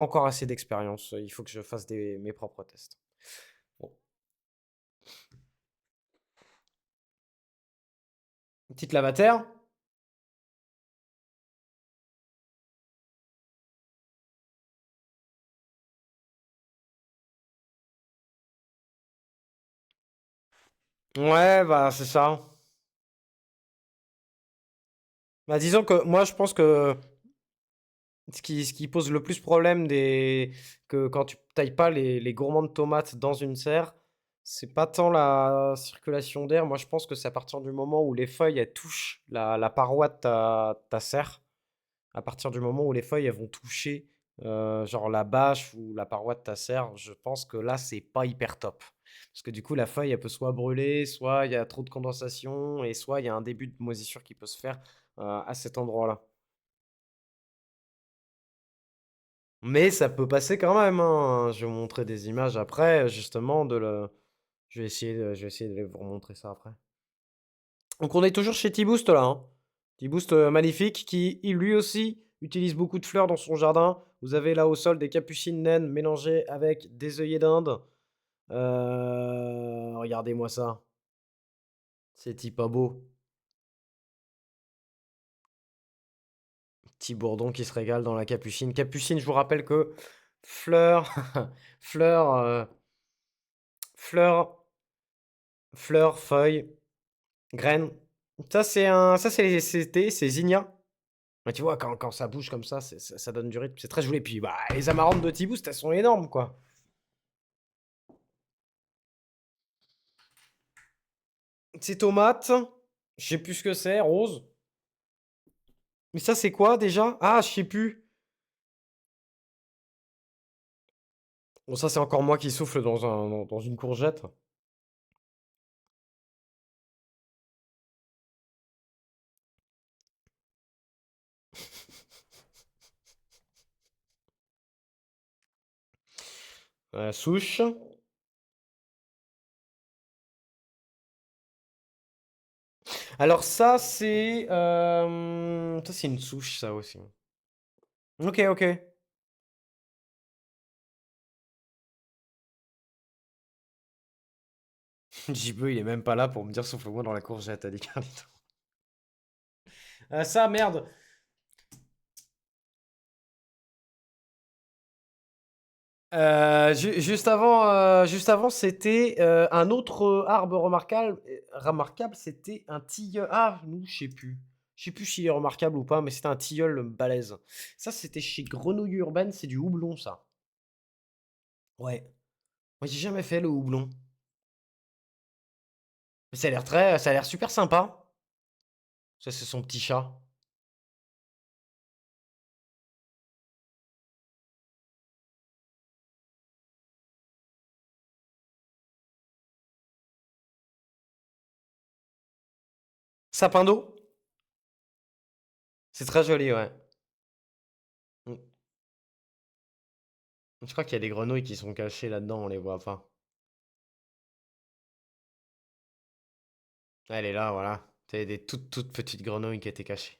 encore assez d'expérience. Il faut que je fasse mes propres tests. Bon. Une petite lavataire. Ouais, bah c'est ça. Bah disons que moi je pense que ce qui pose le plus problème que quand tu tailles pas les gourmands de tomates dans une serre, c'est pas tant la circulation d'air. Moi je pense que c'est à partir du moment où les feuilles elles touchent la paroi de ta serre. À partir du moment où les feuilles elles vont toucher genre la bâche ou la paroi de ta serre, je pense que là c'est pas hyper top. Parce que du coup la feuille elle peut soit brûler, soit il y a trop de condensation et soit il y a un début de moisissure qui peut se faire à cet endroit-là. Mais ça peut passer quand même, hein. Je vais vous montrer des images après, justement, je vais essayer de vous remontrer ça après. Donc on est toujours chez T-Boost là, hein. T-Boost magnifique qui, lui aussi, utilise beaucoup de fleurs dans son jardin. Vous avez là au sol des capucines naines mélangées avec des œillets d'Inde. Regardez-moi ça. C'est pas beau. Petit bourdon qui se régale dans la capucine. Capucine, je vous rappelle que fleurs, fleurs, fleurs, fleurs, feuilles, graines. C'est Zinnia. Mais tu vois, quand ça bouge comme ça, ça donne du rythme. C'est très joli. Puis bah, les amarantes de T-Boost, elles sont énormes, quoi. Ces tomates, je sais plus ce que c'est, rose. Mais ça, c'est quoi déjà? Ah, je sais plus. Bon, ça, c'est encore moi qui souffle dans une courgette. Souche. Alors ça, c'est une souche, ça aussi. Ok, ok. JB, il est même pas là pour me dire souffle-moi dans la courgette, a dit Carlito. Ça, merde. Juste avant, c'était un autre arbre remarquable, c'était un tilleul. Ah, nous, je sais plus. Je sais plus s'il est remarquable ou pas, mais c'était un tilleul balèze. Ça, c'était chez Grenouille Urbaine, c'est du houblon, ça. Ouais. Moi, j'ai jamais fait le houblon. Mais ça a l'air super sympa. Ça, c'est son petit chat. Sapin d'eau. C'est très joli, ouais. Mm. Je crois qu'il y a des grenouilles qui sont cachées là-dedans, on les voit pas. Elle est là, voilà. C'est des toutes petites grenouilles qui étaient cachées.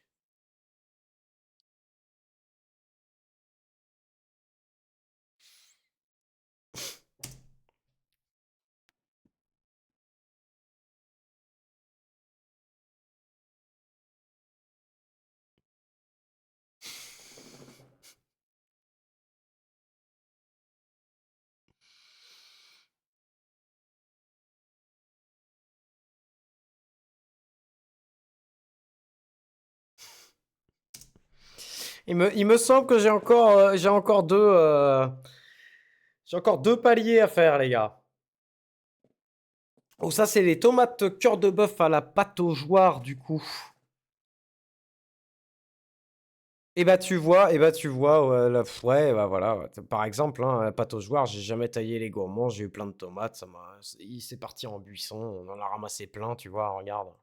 Il me semble que j'ai encore deux paliers à faire, les gars. Oh, ça, c'est les tomates cœur de bœuf à la pâte aux jouards, du coup. Et bah, tu vois, ouais, ouais, bah voilà. Ouais. Par exemple, hein, la pâte aux jouards, j'ai jamais taillé les gourmands, j'ai eu plein de tomates, c'est parti en buisson, on en a ramassé plein, tu vois, regarde.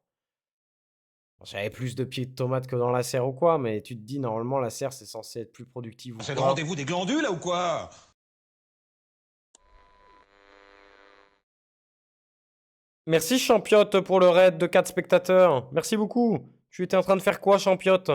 J'avais plus de pieds de tomates que dans la serre ou quoi, mais tu te dis, normalement, la serre, c'est censé être plus productive ou C'est le quoi. rendez-vous des glandules, là, ou quoi? Merci, Champiotte, pour le raid de 4 spectateurs. Merci beaucoup. Tu étais en train de faire quoi, Champiotte?